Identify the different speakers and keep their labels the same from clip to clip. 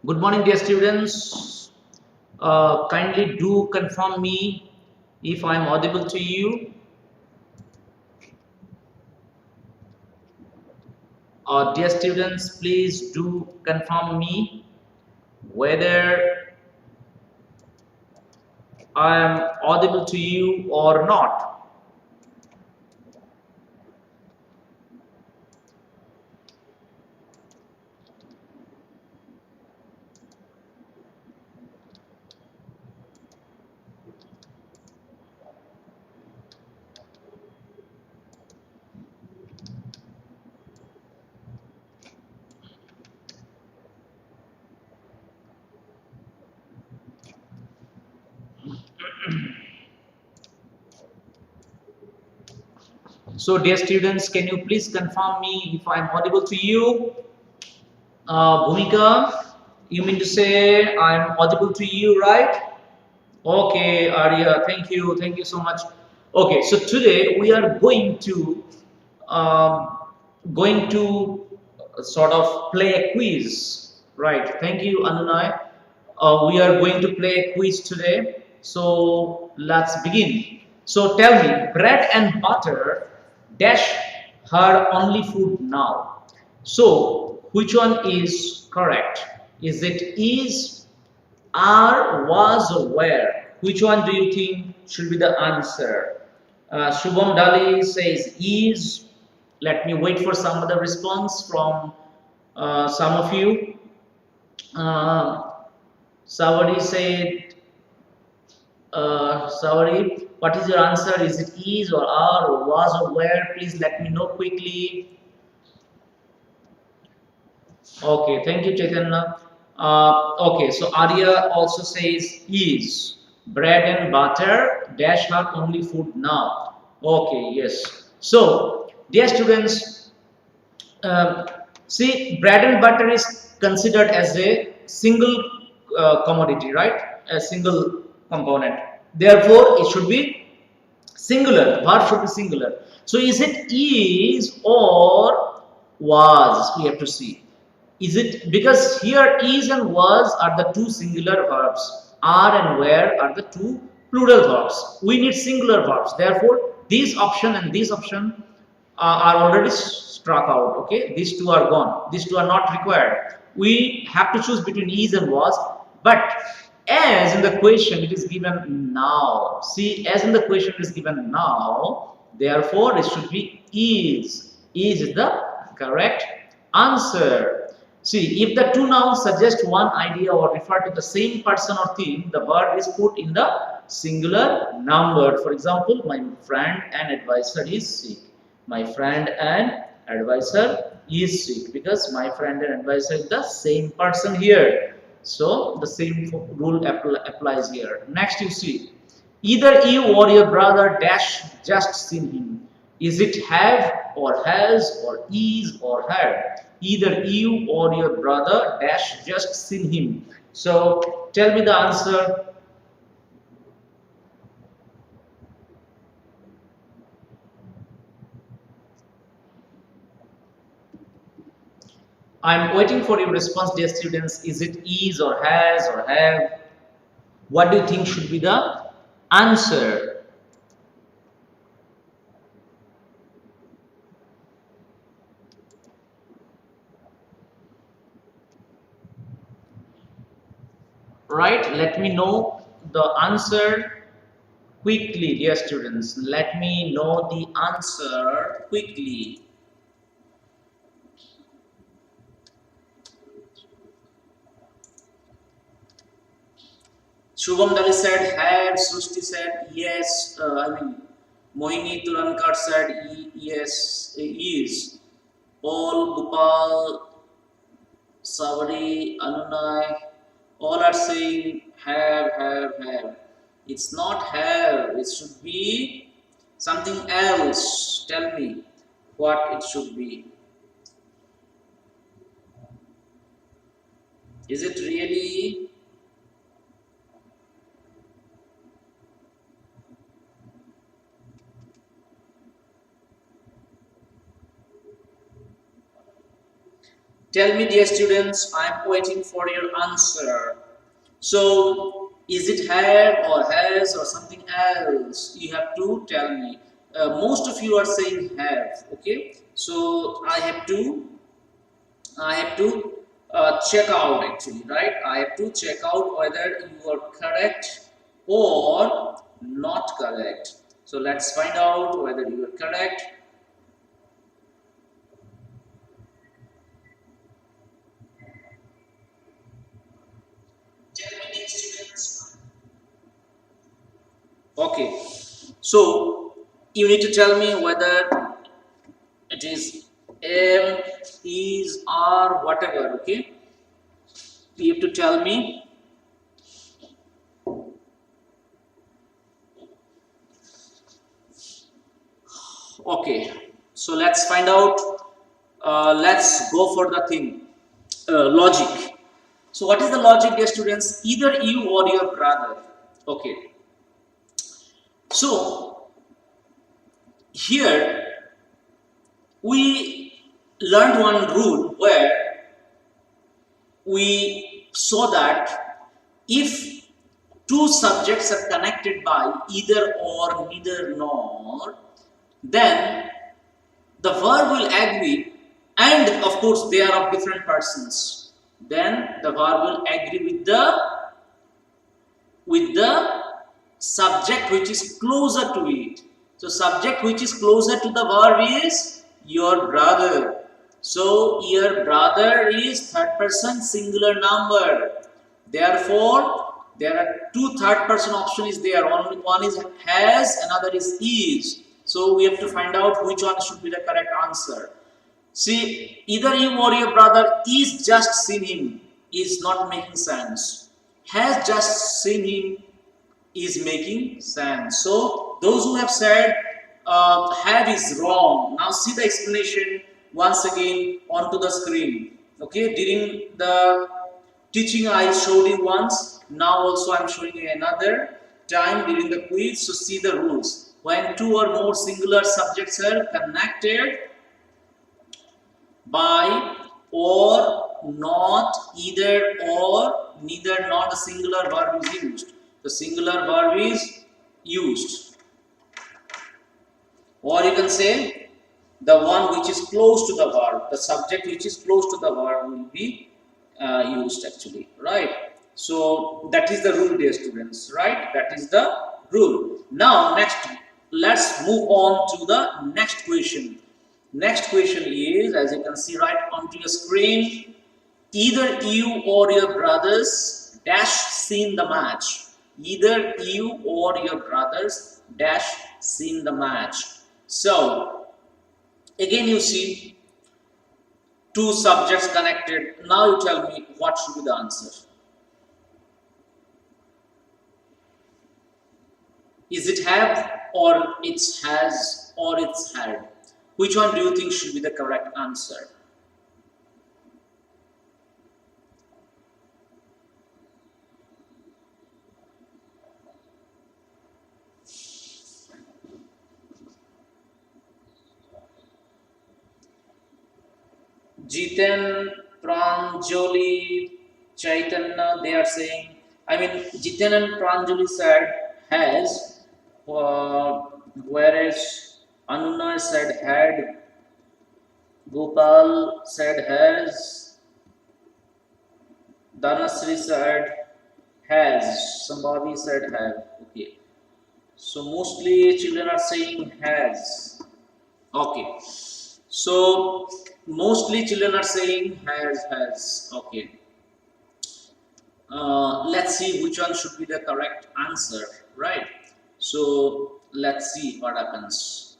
Speaker 1: Good morning, dear students. Kindly do confirm me if I am audible to you. Dear students, please do confirm me whether I am audible to you or not. So, dear students, can you please confirm me if I am audible to you? Bhumika, you mean to say I am audible to you, right? Okay, Arya, thank you so much. Okay, so today we are um, going to sort of play a quiz, right? Thank you, Anunay. We are going to play a quiz today. So let's begin. So tell me, bread and butter dash her only food now. So which one is correct? Is it is, are, was, or were? Which one do you think should be the answer? Shubham Dali says is. Let me wait for some other response from some of you. Uh, Savadi said, Savadi, what is your answer? Is it is or are or was or were? Please let me know quickly. Okay, thank you, Chaitanya. Okay, so Arya also says is bread and butter dash her only food now. Okay, yes. So, dear students, um, see, bread and butter is considered as a single commodity, right? A single component. Therefore, it should be singular. Verb should be singular. So, is it is or was? We have to see. Is it because here is and was are the two singular verbs, are and were are the two plural verbs. We need singular verbs. Therefore, this option and this option are already struck out. Okay, these two are gone. These two are not required. We have to choose between is and was. But as in the question, it is given now. See, as in the question, it is given now. Therefore, it should be is. Is the correct answer. See, if the two nouns suggest one idea or refer to the same person or thing, the word is put in the singular number. For example, my friend and advisor is sick. My friend and advisor is sick because my friend and advisor is the same person here. So the same rule applies here. Next, you see, either you or your brother dash just seen him. Is it have or has or is or had? Either you or your brother dash just seen him. So tell me the answer. I'm waiting for your response, dear students. Is it is or has or have? What do you think should be the answer? Right? Let me know the answer quickly, dear students. Let me know the answer quickly. Shubham Dali said had, Srushti said yes, Mohini Turankar said yes, is. Paul, Gopal, Savari, Anunay, all are saying have. It's not have, it should be something else. Tell me what it should be. Is it really? Tell me, dear students, I am waiting for your answer. So, is it had or has or something else? You have to tell me. Most of you are saying have. Okay, so I have to check out actually, right? I have to check out whether you are correct or not correct. So let's find out whether you are correct. Okay, so you need to tell me whether it is am, is, are, whatever. Okay, you have to tell me. Okay, so let's find out. Let's go for the thing, logic. So what is the logic, dear students? Either you or your brother. Okay, so here we learned one rule where we saw that if two subjects are connected by either or, neither nor, then the verb will agree, and of course they are of different persons. Then the verb will agree with the subject which is closer to it. So subject which is closer to the verb is your brother. So your brother is third person singular number. Therefore, there are two third person options there. Only one is has, another is. So we have to find out which one should be the correct answer. See, either you or your brother is just seen him is not making sense. Has just seen him is making sense. So those who have said have is wrong. Now see the explanation once again onto the screen. Okay, during the teaching I showed you once. Now also I am showing you another time during the quiz. So see the rules. When two or more singular subjects are connected by or, not, either or, neither nor, the singular verb is used. The singular verb is used. Or you can say the one which is close to the verb, the subject which is close to the verb will be used actually, right? So that is the rule, dear students, right? That is the rule. Now next, let's move on to the next question. Next question is, as you can see right onto your screen, either you or your brothers dash seen the match. Either you or your brothers dash seen the match. So again you see two subjects connected. Now you tell me what should be the answer. Is it have or it's has or it's had? Which one do you think should be the correct answer? Jiten, Pranjali, Chaitanya, they are saying, Jiten and Pranjali said has, whereas Anuna said had, Gopal said has, Dhanasri said has, somebody said have. Okay, so mostly children are saying has. Okay, so mostly children are saying has. Okay, let's see which one should be the correct answer, right? So let's see what happens.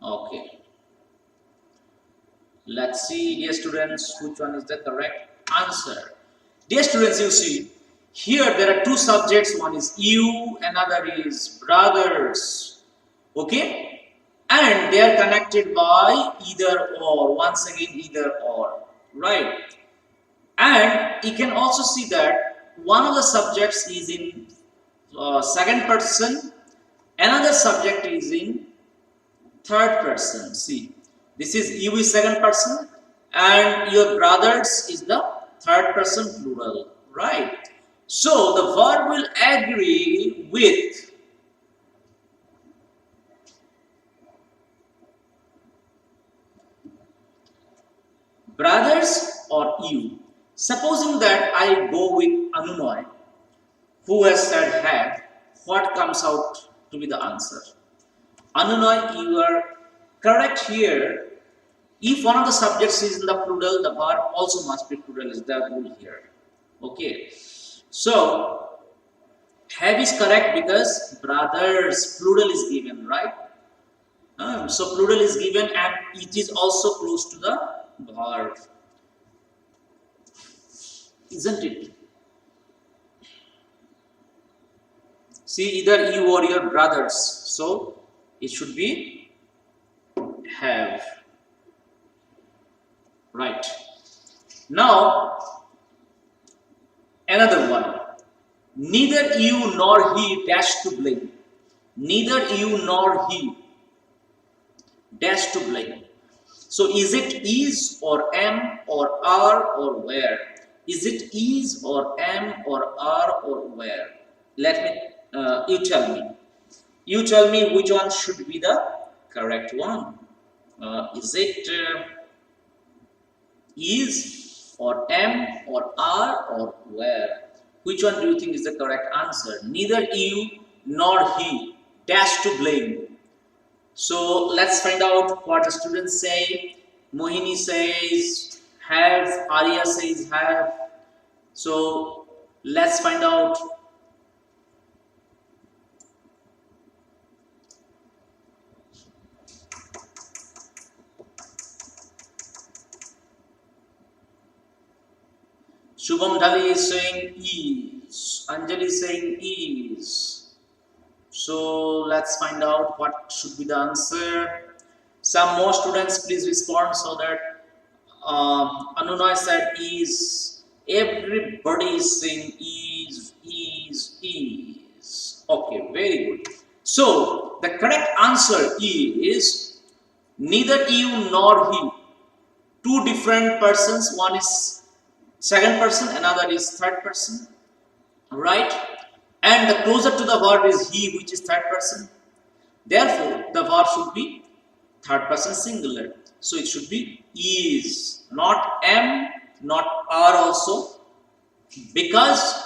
Speaker 1: Okay, let's see, dear students, which one is the correct answer. Dear students, you see here there are two subjects. One is you, another is brothers. Okay, and they are connected by either or. Once again, either or, right? And you can also see that one of the subjects is in second person, another subject is in third person. See, this is you is second person, and your brothers is the third person plural, right? So the verb will agree with brothers or you. Supposing that I go with Anunoy, who has said have, what comes out to be the answer? Anunoy, you are correct here. If one of the subjects is in the plural, the verb also must be plural, is the rule here. Okay. So, have is correct because brothers, plural is given, right? So, plural is given and it is also close to the verb. Isn't it? See, either you or your brothers. So, it should be have. Right. Now, another one. Neither you nor he dash to blame. Neither you nor he dash to blame. So, is it is or am or are or where? Is it is or am or are or where? Let me, you tell me. You tell me which one should be the correct one. Is it is or am or are or where? Which one do you think is the correct answer? Neither you nor he dash to blame. So let's find out what the students say. Mohini says have, Arya says have. So let's find out. Shubham Dhali is saying is. Anjali is saying is. So let's find out what should be the answer. Some more students please respond so that Anunoy said is. Everybody is saying is. Okay, very good. So the correct answer is neither you nor he. Two different persons. One is second person, another is third person, right? And the closer to the verb is he, which is third person. Therefore, the verb should be third person singular. So it should be is, not am, not are also, because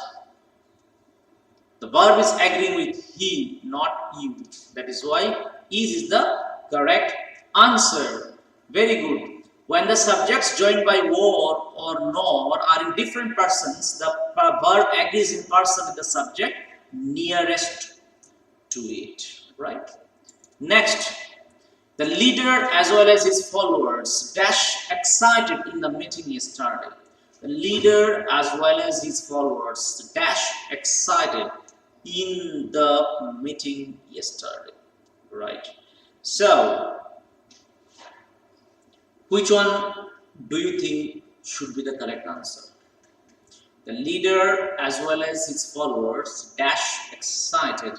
Speaker 1: the verb is agreeing with he, not you. That is why is the correct answer. Very good. When the subjects joined by war or nor are in different persons, the verb agrees in person with the subject nearest to it. Right? Next, the leader as well as his followers dash excited in the meeting yesterday. The leader as well as his followers dash excited in the meeting yesterday. Right? So, which one do you think should be the correct answer? The leader as well as his followers dash excited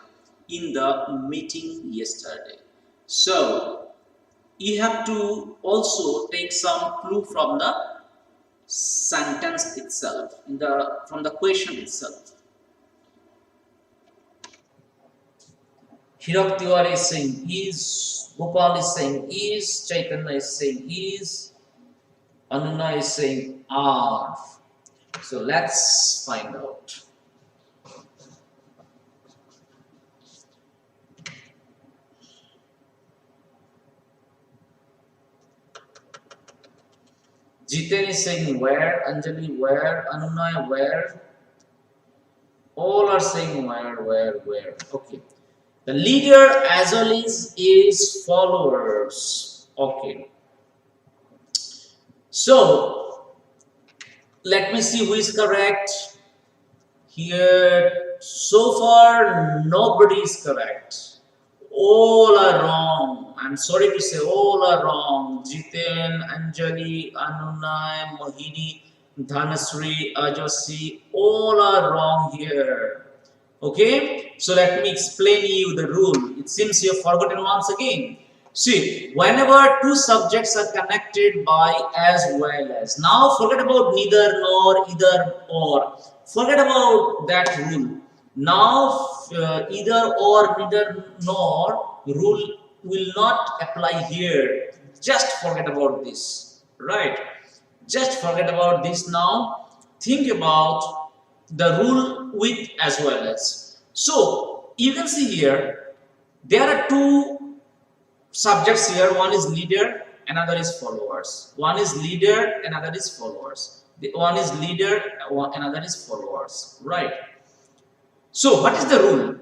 Speaker 1: in the meeting yesterday. So, you have to also take some clue from the sentence itself, from the question itself. Hirak Tiwari is saying is, Gopal is saying is, Chaitanya is saying is, Anuna is saying are. So let's find out. Jiten is saying where, Anjali where, Anuna where. All are saying where. Okay. The leader as well as is followers. Okay. So, let me see who is correct. Here, so far, nobody is correct. All are wrong. I'm sorry to say, all are wrong. Jiten, Anjali, Anunay, Mohini, Dhanasri, Ajasi, all are wrong here. Okay, so let me explain you the rule. It seems you have forgotten once again. See, whenever two subjects are connected by as well as. Now forget about neither nor, either or. Forget about that rule. Now either or, neither nor rule will not apply here. Just forget about this. Right? Just forget about this now. Think about the rule with as well as. So you can see here there are two subjects here. One is leader, another is followers. One is leader, another is followers. The one is leader, another is followers. Right? So what is the rule?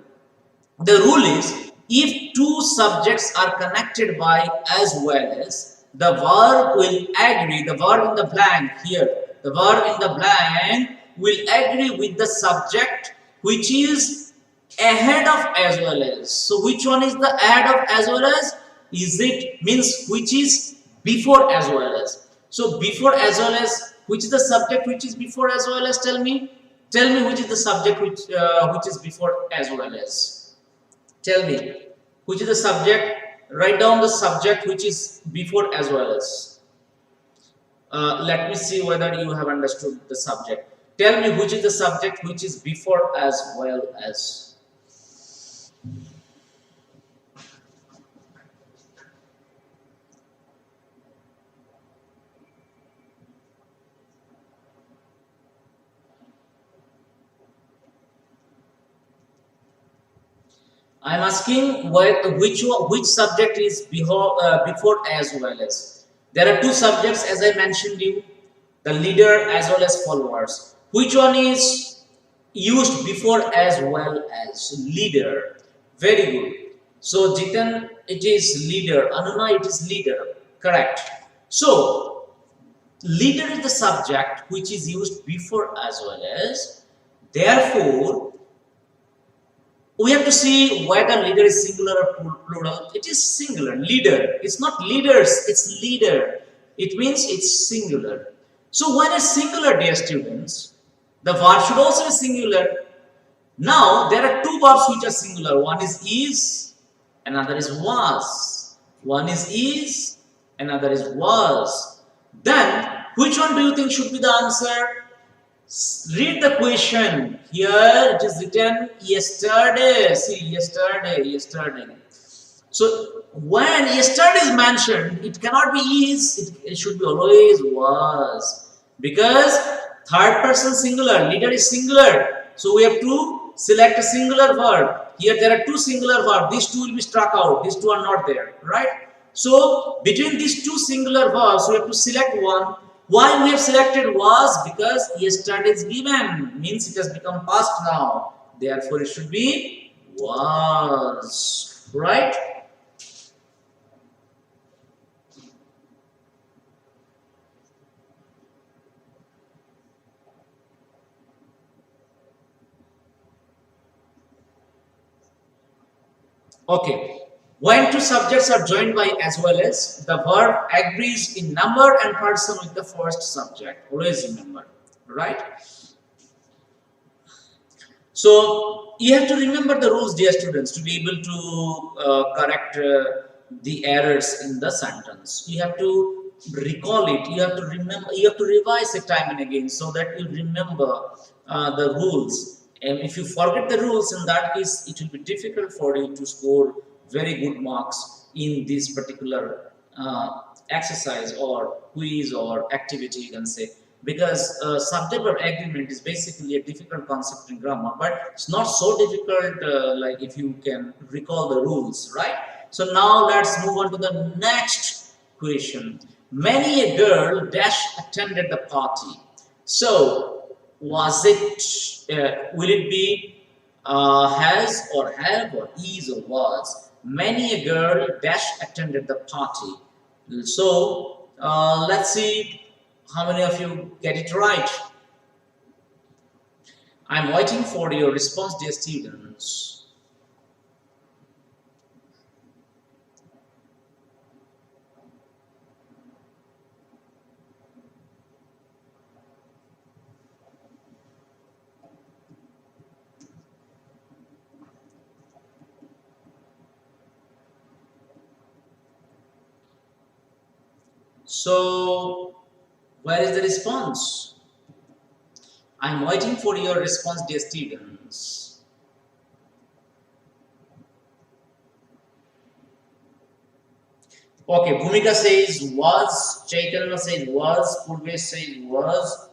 Speaker 1: The rule is if two subjects are connected by as well as, the verb will agree, the verb in the blank here, the verb in the blank will agree with the subject which is ahead of as well as. So which one is the ahead of as well as? Is it means which is before as well as. So before as well as, which is the subject which is before as well as? Tell me which is the subject which is before as well as. Tell me which is the subject. Write down the subject which is before as well as. Let me see whether you have understood the subject. Tell me which is the subject which is before as well as. I am asking which subject is before as well as. There are two subjects as I mentioned you, the leader as well as followers. Which one is used before as well as? Leader. Very good. So Jitan, it is leader. Anuna, it is leader. Correct. So leader is the subject which is used before as well as. Therefore, we have to see whether leader is singular or plural. It is singular. Leader. It's not leaders, it's leader. It means it's singular. So when it's singular, dear students, the verb should also be singular. Now there are two verbs which are singular. One is, another is was. One is, another is was. Then which one do you think should be the answer? Read the question. Here it is written yesterday. See, yesterday. So when yesterday is mentioned, it cannot be is, it should be always was. Because third person singular, leader is singular. So we have to select a singular verb. Here there are two singular verbs. These two will be struck out. These two are not there. Right? So between these two singular verbs, we have to select one. Why we have selected was? Because yesterday is given, means it has become past now. Therefore, it should be was. Right? Okay. When two subjects are joined by as well as, the verb agrees in number and person with the first subject. Always remember. Right? So you have to remember the rules, dear students, to be able to correct the errors in the sentence. You have to recall it. You have to remember. You have to revise it time and again so that you remember the rules. And if you forget the rules, in that case, it will be difficult for you to score very good marks in this particular exercise or quiz or activity, you can say. Because subject-verb agreement is basically a difficult concept in grammar, but it's not so difficult like if you can recall the rules, right? So now let's move on to the next question. Many a girl dash attended the party. So was it, will it be has or have or is or was? Many a girl dash attended the party. So let's see how many of you get it right. I'm waiting for your response, dear students. So where is the response? I'm waiting for your response, dear students. Okay, Bhumika says was, Chaitanya says was, Purvesh says was,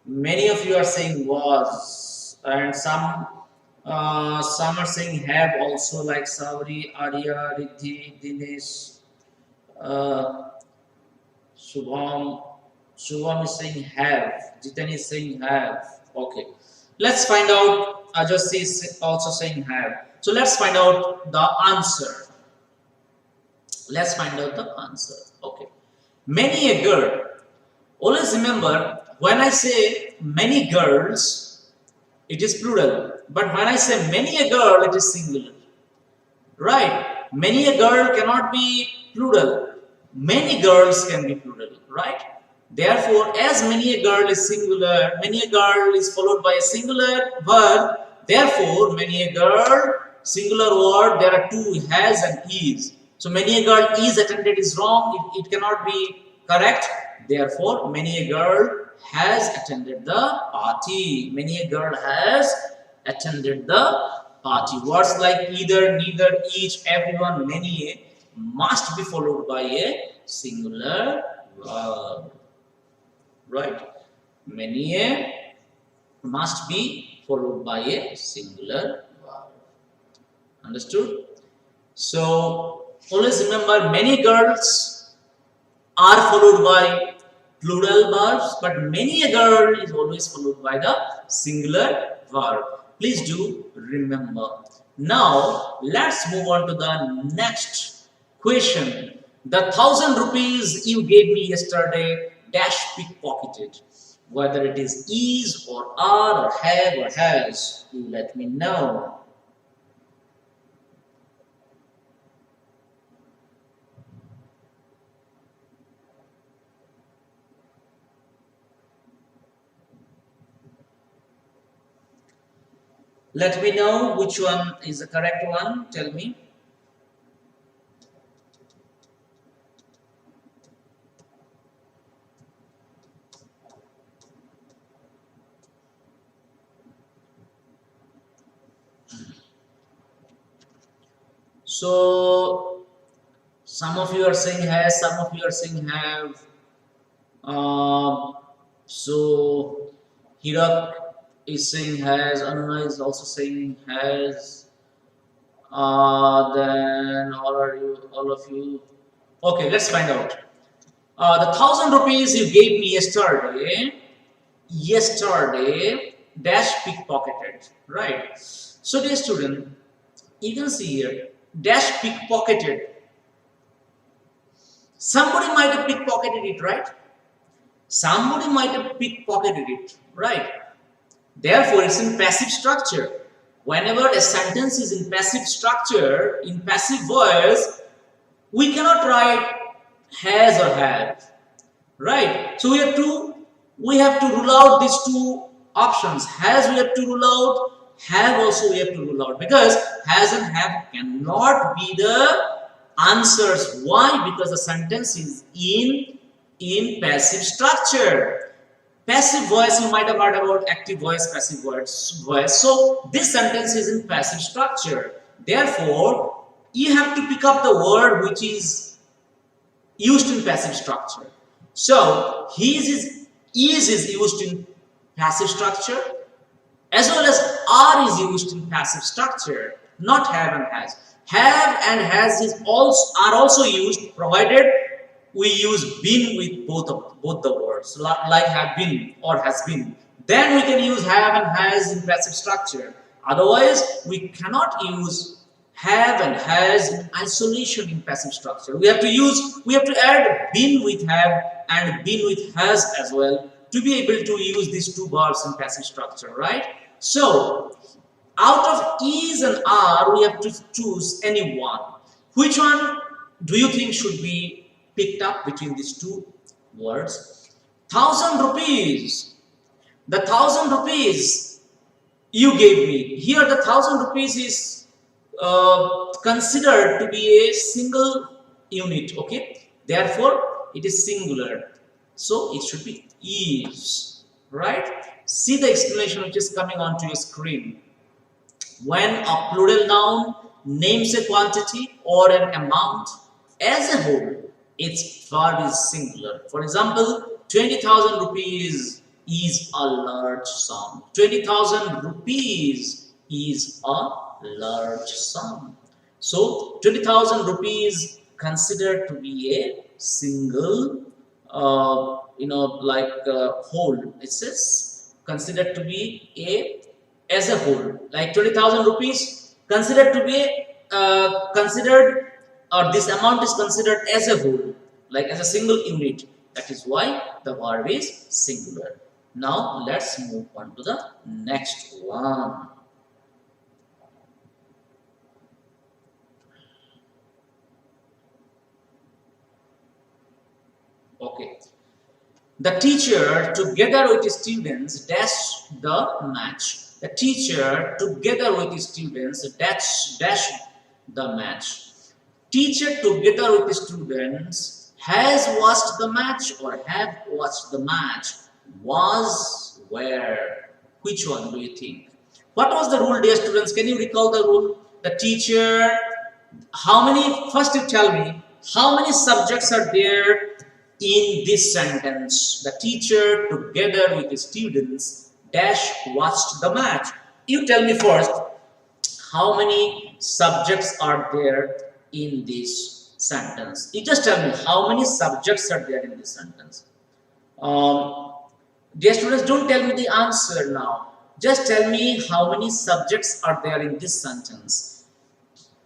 Speaker 1: many of you are saying was, and some are saying have also, like Savri, Arya, Riddhi, Dinesh, uh, Shubham is saying have, Jitan is saying have. Okay, let's find out. Ajasi is also saying have. So let's find out the answer. Let's find out the answer. Okay, many a girl. Always remember, when I say many girls, it is plural. But when I say many a girl, it is singular. Right? Many a girl cannot be plural. Many girls can be plural. Right? Therefore, as many a girl is singular, many a girl is followed by a singular verb. Therefore, many a girl, singular word, there are two, has and is. So, many a girl is attended is wrong. It cannot be correct. Therefore, many a girl has attended the party. Many a girl has attended the party. Words like either, neither, each, everyone, many a must be followed by a singular verb. Right? Many a must be followed by a singular verb. Understood? So, always remember, many girls are followed by plural verbs, but many a girl is always followed by the singular verb. Please do remember. Now, let's move on to the next question. The 1,000 rupees you gave me yesterday, dash pickpocketed. Whether it is or are or have or has, you let me know. Let me know which one is the correct one. Tell me. So, some of you are saying has, some of you are saying have. So, Hirak is saying has, Anna is also saying has. Then all of you. Okay, let's find out. The 1,000 rupees you gave me yesterday, dash pickpocketed, right? So, dear student, you can see here, dash pickpocketed. Somebody might have pickpocketed it, right? Somebody might have pickpocketed it, right? Therefore, it's in passive structure. Whenever a sentence is in passive structure, in passive voice, we cannot write has or have, right? So we have to rule out these two options. Has we have to rule out, have also we have to rule out, because has and have cannot be the answers. Why? Because the sentence is in passive structure. Passive voice, you might have heard about active voice, passive voice. So this sentence is in passive structure. Therefore, you have to pick up the word which is used in passive structure. So his is used in passive structure, as well as are is used in passive structure, not have and has. Have and has are also used, provided we use been with both the words, like have been or has been. Then we can use have and has in passive structure. Otherwise, we cannot use have and has in isolation in passive structure. We have to add been with have and been with has as well to be able to use these two verbs in passive structure, right? So, out of is and are, we have to choose any one. Which one do you think should be picked up between these two words? 1,000 rupees. The 1,000 rupees you gave me. Here the 1,000 rupees is considered to be a single unit. Okay. Therefore, it is singular. So it should be is, right? See the explanation which is coming onto your screen. When a plural noun names a quantity or an amount as a whole, its verb is singular. For example, 20,000 rupees is a large sum. 20,000 rupees is a large sum. So 20,000 rupees considered to be a single, whole. It says considered to be a as a whole, like 20,000 rupees considered to be considered, or this amount is considered as a whole, like as a single unit. That is why the verb is singular. Now let's move on to the next one. Okay. The teacher together with his students dash the match. The teacher together with his students dash the match. Teacher together with his students has watched the match or have watched the match. Was where? Which one do you think? What was the rule, dear students? Can you recall the rule? The teacher, how many, first you tell me, how many subjects are there in this sentence? The teacher together with his students dash watched the match. You tell me first, how many subjects are there in this sentence? You just tell me how many subjects are there in this sentence. Dear students, don't tell me the answer now. Just tell me how many subjects are there in this sentence.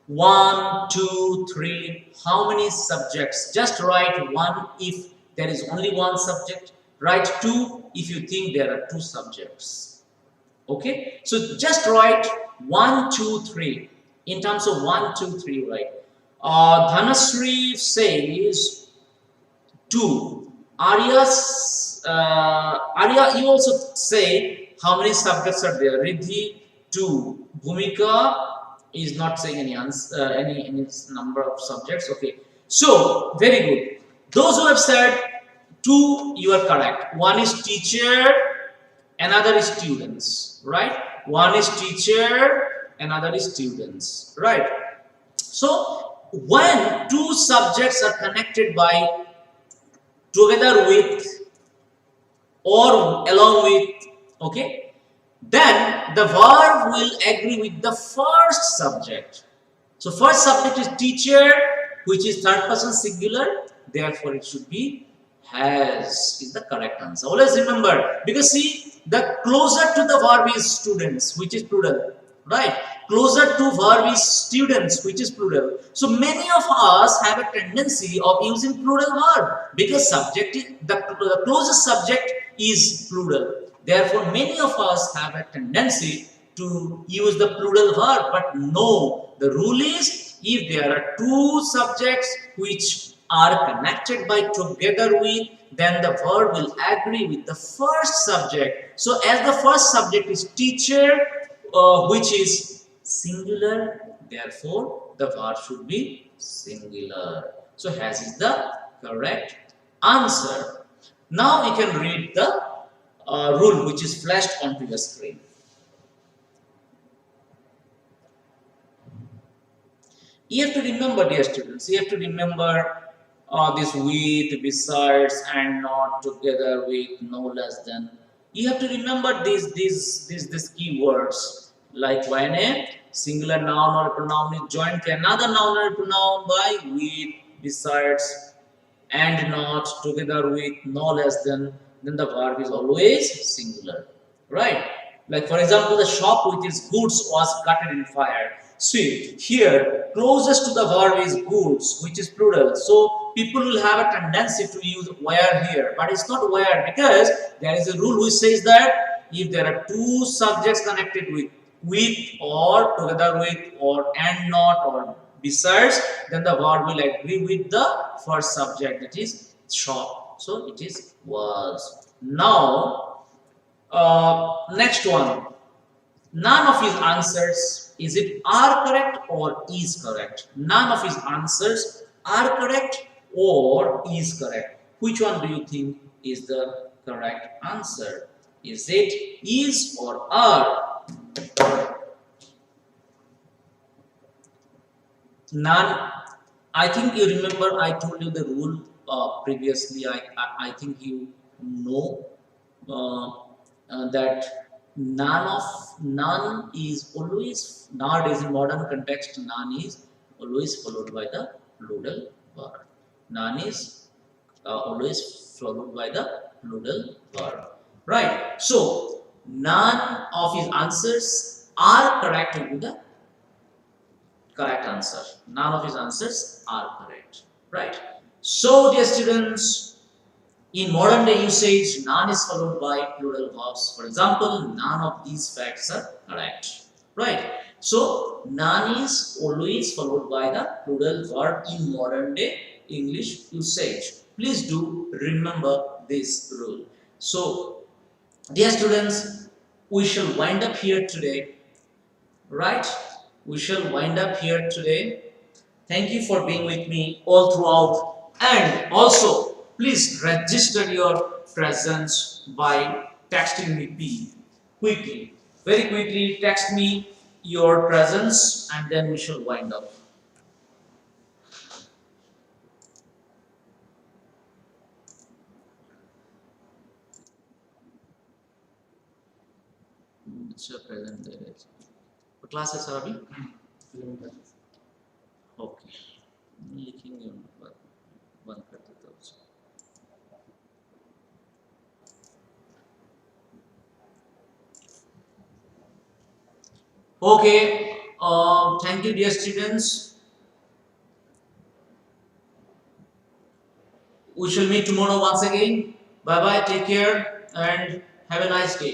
Speaker 1: 1, 2, 3. How many subjects? Just write 1 if there is only one subject. Write 2 if you think there are 2 subjects. Okay? So just write 1, 2, 3. In terms of 1, 2, 3, right? Dhanasri says 2. Arya, you also say how many subjects are there. Riddhi 2. Bhumika is not saying any answer, any number of subjects. Okay, so very good. Those who have said 2, you are correct. One is teacher, another is students, right? One is teacher, another is students, right? So when 2 subjects are connected by together with or along with, okay, then the verb will agree with the first subject. So first subject is teacher, which is third person singular, therefore it should be has is the correct answer. Always remember, because see, the closer to the verb is students, which is plural, right? Closer to verb is students, which is plural. So many of us have a tendency of using plural verb because subject is, the closest subject is plural. Therefore, many of us have a tendency to use the plural verb, but no, the rule is if there are 2 subjects which are connected by together with, then the verb will agree with the first subject. So as the first subject is teacher, which is singular, therefore the verb should be singular. So has is the correct answer. Now you can read the rule which is flashed onto your screen. You have to remember, dear students, you have to remember this with, besides, and not, together with, no less than. You have to remember these keywords, like when a singular noun or pronoun is joined to another noun or pronoun by with, besides, and not, together with, no less than, then the verb is always singular, right? Like for example, the shop with its goods was gutted in fire. See, here closest to the verb is goods, which is plural. So people will have a tendency to use where here, but it's not where, because there is a rule which says that if there are 2 subjects connected with or together with or and not or besides, then the verb will agree with the first subject, that is shop. So it is was. Now next one. None of his answers, is it are correct or is correct? None of his answers are correct or is correct. Which one do you think is the correct answer? Is it is or are? None. I think you remember I told you the rule previously. I think you know uh, that none is always, nowadays in modern context, none is always followed by the plural verb. None is always followed by the plural verb. Right. So none of his answers are correct to the correct answer. None of his answers are correct. Right. So, dear students, in modern day usage, none is followed by plural verbs. For example, none of these facts are correct. Right. So, none is always followed by the plural verb in modern day English usage. Please do remember this rule. So, dear students, we shall wind up here today. Right? We shall wind up here today. Thank you for being with me all throughout. And also, please register your presence by texting me P quickly. Very quickly, text me your presence and then we shall wind up. It's your present there. What classes are we? Okay. लिखेंगे उन पर बंद कर देता हूँ उसे. Okay. Thank you, dear students. We shall meet tomorrow once again. Bye bye. Take care and have a nice day.